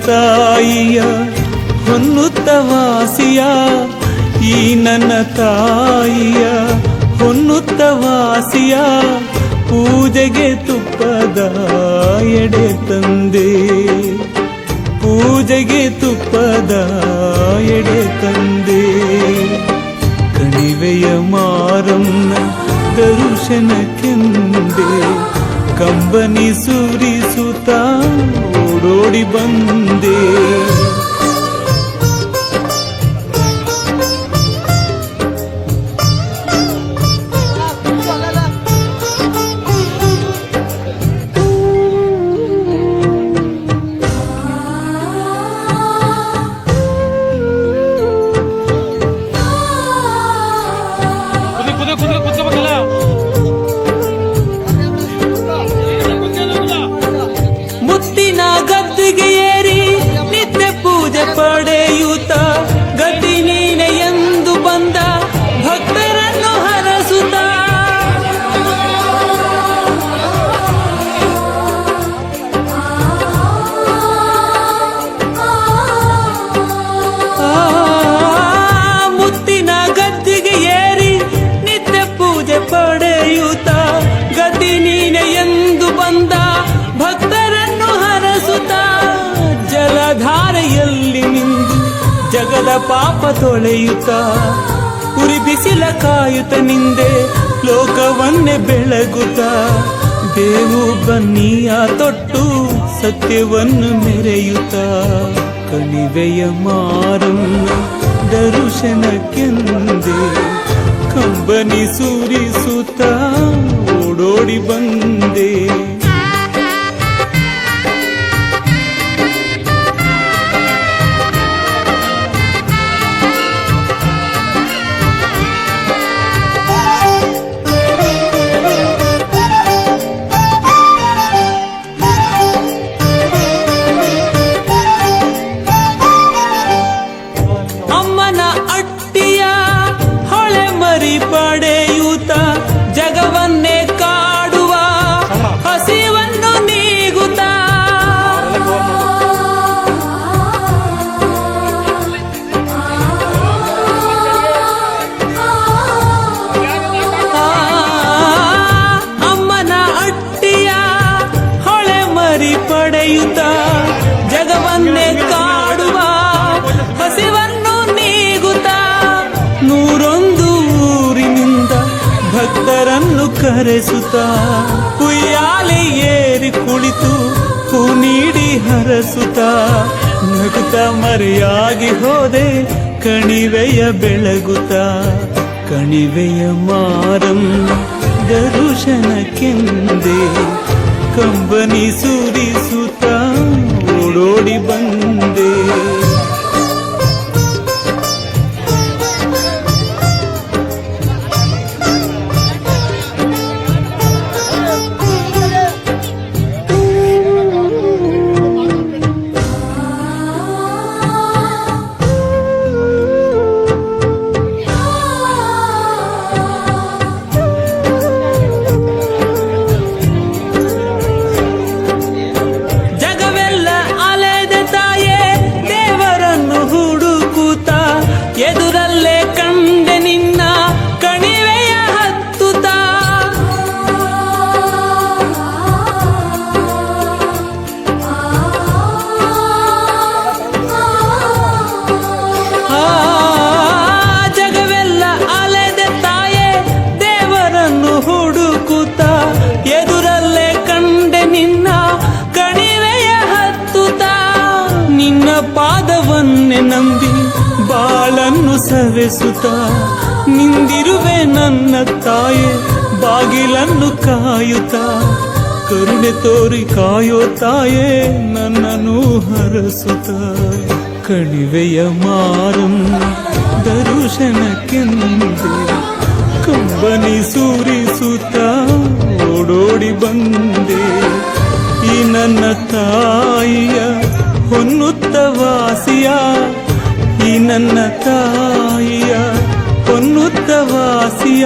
ತಾಯಿಯ ಹೊನ್ನುತ್ತ ವಾಸಿಯ, ಈ ನನ್ನ ತಾಯಿಯ ಹೊನ್ನುತ್ತ ವಾಸಿಯ, ಪೂಜೆಗೆ ತುಪ್ಪದ ಎಡೆ ತಂದೆ, ಪೂಜೆಗೆ ತುಪ್ಪದ ಎಡೆ ತಂದೆ. ಕಣಿವೆಯ ಮಾರಮ್ಮ ದರ್ಶನಕ್ಕೆಂದೆ ಕಂಬನಿ ಸುರಿಸುತ್ತ ಓಡೋಡಿ ಬಂದೆ. ಮುತ್ತಿನ ಗದ್ದಿಗೆ ಏರಿ ನಿತ್ಯ ಪೂಜೆ ಪಡೆಯುತ್ತ ಗತಿ ನೀನೆ ಎಂದು ಬಂದ ಭಕ್ತರನ್ನು ಹರಸುತ್ತ, ಮುತ್ತಿನ ಗದ್ದಿಗೆ ಏರಿ ನಿತ್ಯ ಪೂಜೆ ಪಡೆಯುತ್ತ ಗತಿ ನೀನೆ ಎಂದು ಬಂದ ಭಕ್ತರನ್ನು ಹರಸುತ್ತ, ಜಲಧಾರೆಯಲ್ಲಿ ನಿಂದು ಜಗದ ಪಾಪ ತೊಳೆಯುತ್ತ, ಉರಿ ಬಿಸಿಲ ಕಾಯುತ್ತ ನಿಂದೆ ಲೋಕವನ್ನೇ ಬೆಳಗುತ್ತ, ದೇವು ಬನ್ನಿಯ ತೊಟ್ಟು ಸತ್ಯವನ್ನು ಮೆರೆಯುತ್ತ, ಕಣಿವೆಯ ಮಾರಮ್ಮ ದರ್ಶನಕ್ಕೆಂದೆ ಕಂಬನಿ ಸುರಿಸುತ್ತ ಓಡೋಡಿ ಬಂದೆ. ಅಮ್ಮನ ಅಟ್ಟಿಯ ಹೊಳೆ ಮರಿ ಪಡೆಯುತ್ತ ಜಗವನ್ನೇ ಕಾಡುವ ಹಸಿವನ್ನು ನೀಗುತ್ತ, ಅಮ್ಮನ ಅಟ್ಟಿಯ ಹೊಳೆ ಮರಿ ಪಡೆಯುತ್ತ ಜಗವನ್ನೇ ಕಾಡುವ ಹಸಿವನ್ನು ನೀಗುತ್ತ, ನೂರೊಂದು ಊರಿನಿಂದ ಭಕ್ತರನ್ನು ಕರೆಸುತ್ತ, ಉಯ್ಯಾಲೆ ಏರಿ ಕುಳಿತು ಹೂ ನೀಡಿ ಹರಸುತ್ತ, ನಗುತ್ತ ಮರೆಯಾಗಿ ಹೋದೆ ಕಣಿವೆಯ ಬೆಳಗುತ್ತ, ಕಣಿವೆಯ ಮಾರಮ್ಮ ದರ್ಶನಕ್ಕೆಂದೆ ಕಂಬನಿ ಸುರಿಸುತ್ತ ಓಡೋಡಿ ಬಂದೆ. ಎದುರಲ್ಲೇ ಕಂಡೆ ನಿನ್ನ ಕಣಿವೆಯ ಹತ್ತುತ್ತ, ಜಗವೆಲ್ಲ ಅಲೆದೆ ತಾಯೇ ದೇವರನ್ನು ಹುಡುಕುತ್ತ, ಎದುರಲ್ಲೇ ಕಂಡೆ ನಿನ್ನ ಕಣಿವೆಯ ಹತ್ತುತ್ತ, ನಿನ್ನ ಪಾದವನ್ನೇ ನಂಬಿ ಬಾಳನ್ನು ಸವೆಸುತ್ತ ನಿಂದಿರುವೆ ನನ್ನ ತಾಯೆ ಬಾಗಿಲನ್ನು ಕಾಯುತ್ತ, ಕರುಣೆ ತೋರಿ ಕಾಯೋ ತಾಯೇ ನನ್ನನ್ನು ಹರಸುತ್ತ, ಕಣಿವೆಯ ಮಾರಮ್ಮ ದರ್ಶನಕ್ಕೆಂದೆ ಕಂಬನಿ ಸುರಿಸುತ್ತ ಓಡೋಡಿ ಬಂದೆ. ಈ ನನ್ನ ತಾಯಿಯ ಹೊನ್ನುತ್ತ ವಾಸಿಯ, ಈ ನನ್ನ ತಾಯಿಯ ಹೊನ್ನುತ್ತ ವಾಸಿಯ,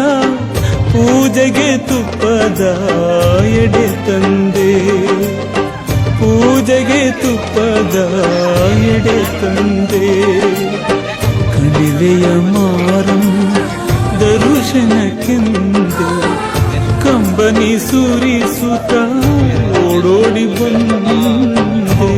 ಪೂಜೆಗೆ ತುಪ್ಪದ ಎಡೆ ತಂದೆ, ಪೂಜೆಗೆ ತುಪ್ಪದ ಎಡೆ ತಂದೆ ಕಣಿವೆಯ ಮಾರಮ್ಮ ದರ್ಶನಕ್ಕೆಂದು ಕಂಬನಿ ಸುರಿಸುತ್ತ ಓಡೋಡಿ ಬಂದೆ.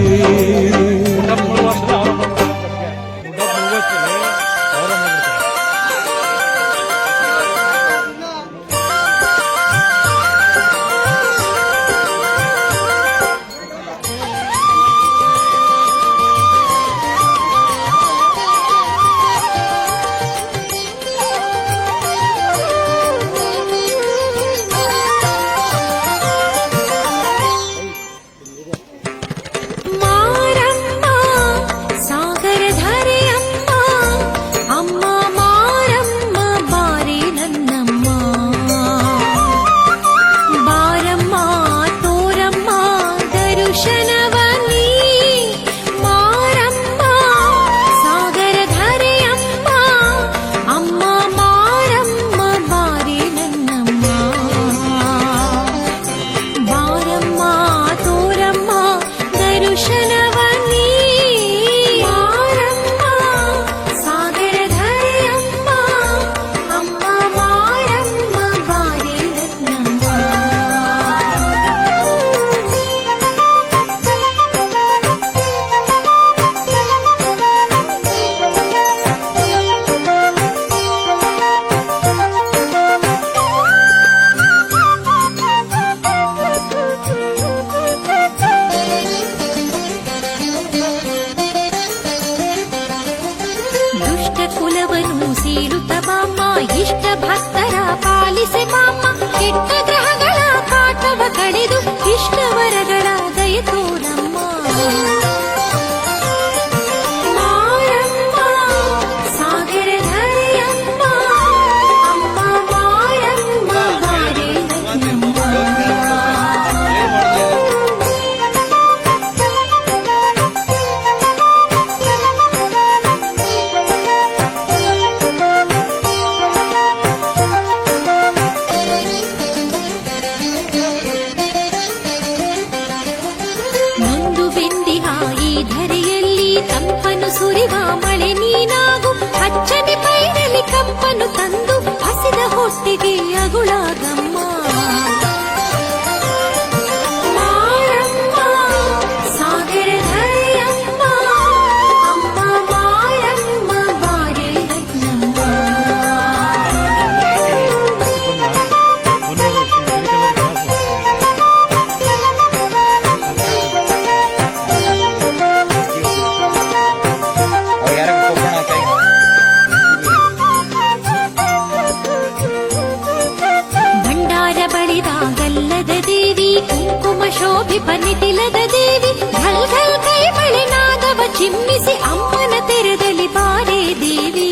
ಪನಿತಿಲದ ದೇವಿ ಘಲ್ ಘಲ್ ಕೈ ಮಳೆ ನಾದವ ಚಿಮ್ಮಿಸಿ ಅಮ್ಮನ ತೆರೆದಲ್ಲಿ ಬಾರೆ ದೇವಿ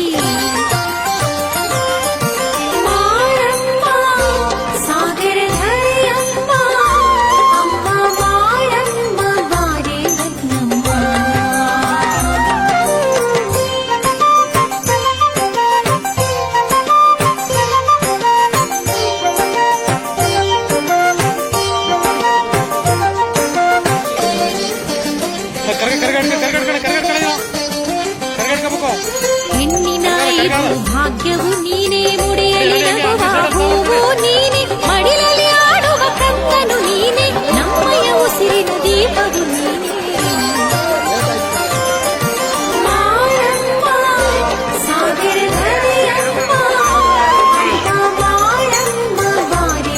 ಮಾರಮ್ಮ ಸಾಗರ ಧರೆಯಮ್ಮ ಅಮ್ಮ ಮಾರಮ್ಮ ಬಾರೆ ನನ್ನಮ್ಮ ಹೆಣ್ಣಿನ ಭಾಗ್ಯವು ನೀನೇ ಮುಡಿಯಲಿ ನಗುವ ಹೂವು ನೀನೆ ಮಡಿಲಲ್ಲಿ ಆಡುವ ಕಂದನು ನೀನೆ ನಮ್ಮಯ ಉಸಿರಿನ ದೀಪವು ನೀನೆ ಮಾರಮ್ಮ ಸಾಗರ ಧರೆಯಮ್ಮ ಮಾರಮ್ಮ ಬಾರೆ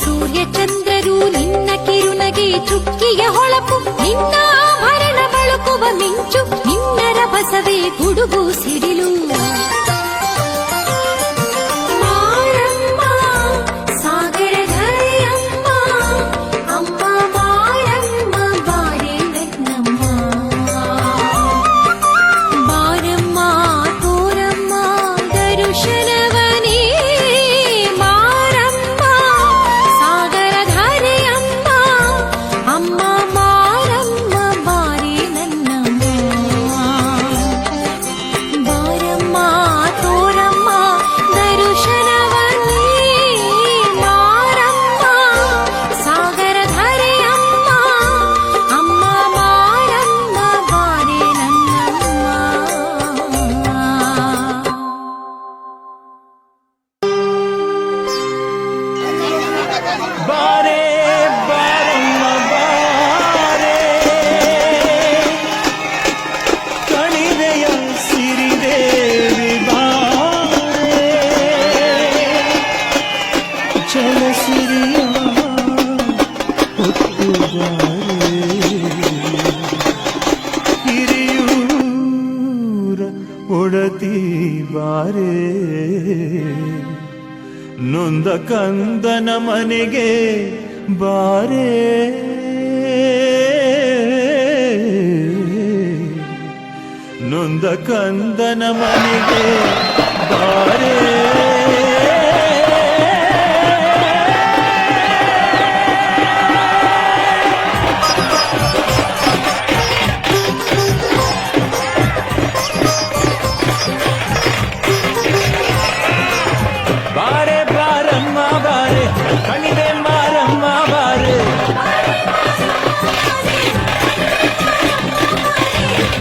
ಸೂರ್ಯ ಚಂದ್ರರು ನಿನ್ನ ಕಿರುನಗೆ ಚುಕ್ಕಿಯ ಹೊಳಪು ನಿನ್ನ ಆಭರಣ ಬಳುಕುವ ಮಿಂಚು ನಿನ್ನ ರಭಸವೇ ಗುಡುಗು ಸಿಡಿಲು ಮಾರಮ್ಮ ಸಾಗರ ಧರೆಯಮ್ಮ ಅಮ್ಮ ಮಾರಮ್ಮ ಬಾರೆ ನನ್ನಮ್ಮ ಬಾರಮ್ಮ ತೋರಮ್ಮ ದರುಶನವನೇ ಮಾರ ಬಾರೆ ಹಿರಿಯೂರ ಒಡತಿ ಬಾರೆ ನೊಂದ ಕಂದನ ಮನೆಗೆ ಬಾರೆ ನೊಂದ ಕಂದನ ಮನೆಗೆ ಬಾರೆ ಬಾರೆ ಬಾರಮ್ಮ ಬಾರೆ ಕಣಿವೆ ಮಾರಮ್ಮ ಬಾರೆ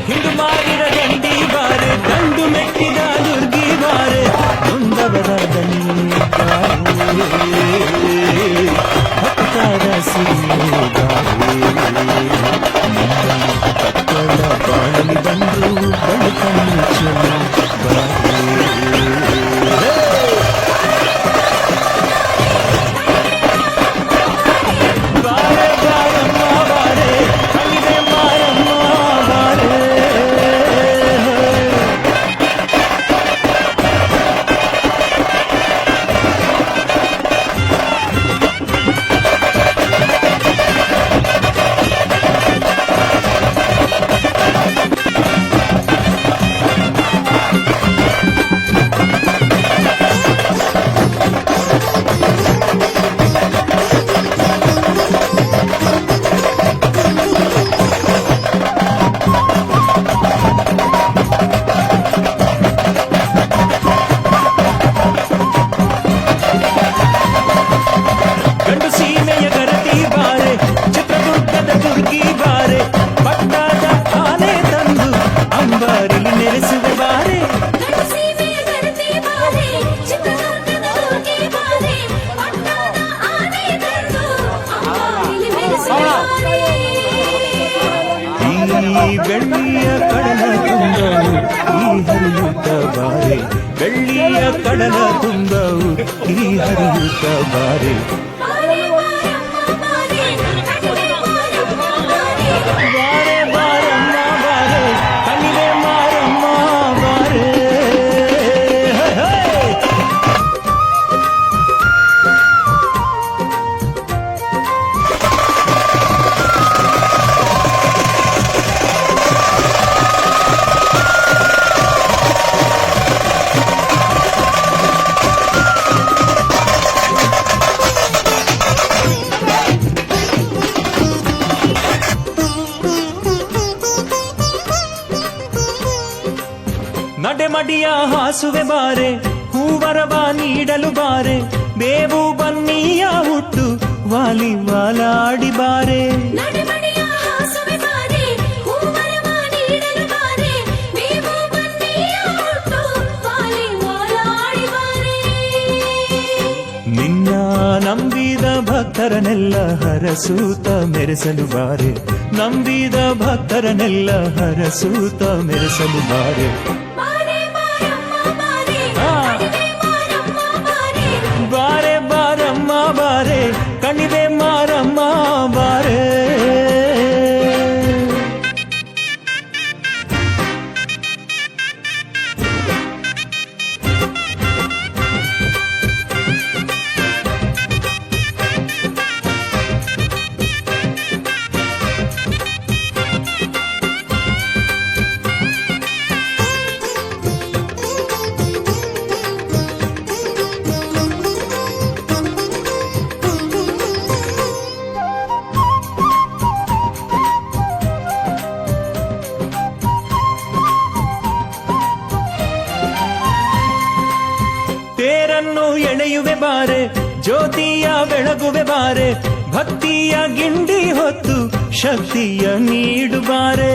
ಹಿಂಡು ಮಾರಿದ ಗಂಡಿ ಬಾರೆ ಗಂಡು ಮೆಟ್ಟಿದ ದುರ್ಗಿ ಬಾರೆ ನೊಂದವರ ದನಿ ಭಕ್ತರ ಸಿರಿಯೇ ಬಾರೆ ಕಕ್ಕಳ ಬಾಳಲಿ ಬಂದು ಬಳುಕನ್ನು ಚೆನ್ನ ಬಾರೆ ಬೆಳ್ಳಿಯ ಕಡಲ ತುಂಬವು ಈ ಹರಿಯುತ್ತ ಬಾರೆ ಬೆಳ್ಳಿಯ ಕಡಲ ತುಂಬವು ಈ ಹರಿಯುತ್ತ ಬಾರೆ ಬಾರೆ ಬಾರಮ್ಮ ಬಾರೆ ಕಣಿವೆ ಮಾರಮ್ಮ ಬಾರೆ ನಡೆಮಡಿಯ ಹಾಸುವೆ ಬಾರೆ ಹೂವರವ ನೀಡಲು ಬಾರೆ ಬೇವು ಬನ್ನಿಯ ಹುಟ್ಟು ವಾಲಿ ವಾಲಾಡಿ ಬಾರೆ ನಿನ್ನ ನಂಬಿದ ಭಕ್ತರನೆಲ್ಲ ಹರಸೂತ ಮೆರೆಸಲು ಬಾರೆ ನಂಬಿದ ಭಕ್ತರನೆಲ್ಲ ಹರಸೂತ ಮೆರೆಸಲು ಬಾರೆ ಬಾರೆ ಬಾರಮ್ಮ ಬಾರೆ ಕಣಿವೆ ಮಾರಮ್ಮ ಬಾರೆ ತೇರನ್ನು ಎಳೆಯುವೆ ಬಾರೆ ಜ್ಯೋತಿಯ ಬೆಳಗುವೆ ಬಾರೆ ಭಕ್ತಿಯ ಗಿಂಡಿ ಹೊತ್ತು ಶಕ್ತಿಯ ನೀಡು ಬಾರೆ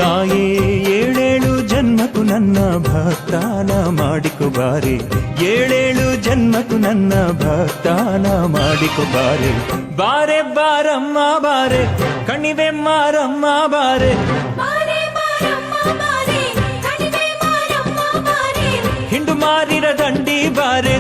ತಾಯೇ ಏಳೇಳು ಜನ್ಮಕ್ಕೂ ನನ್ನ ಭಕ್ತಾನ ಮಾಡಿಕೊ ಬಾರೆ ಏಳೇಳು ಜನ್ಮಕ್ಕೂ ನನ್ನ ಭಕ್ತಾನ ಮಾಡಿಕೊ ಬಾರೆ ಬಾರೆ ಬಾರಮ್ಮ ಬಾರೆ ಕಣಿವೆ ಮಾರಮ್ಮ ಬಾರೆ ಬಾರೆ ಬಾರಮ್ಮ ಬಾರೆ ಬಾರೆ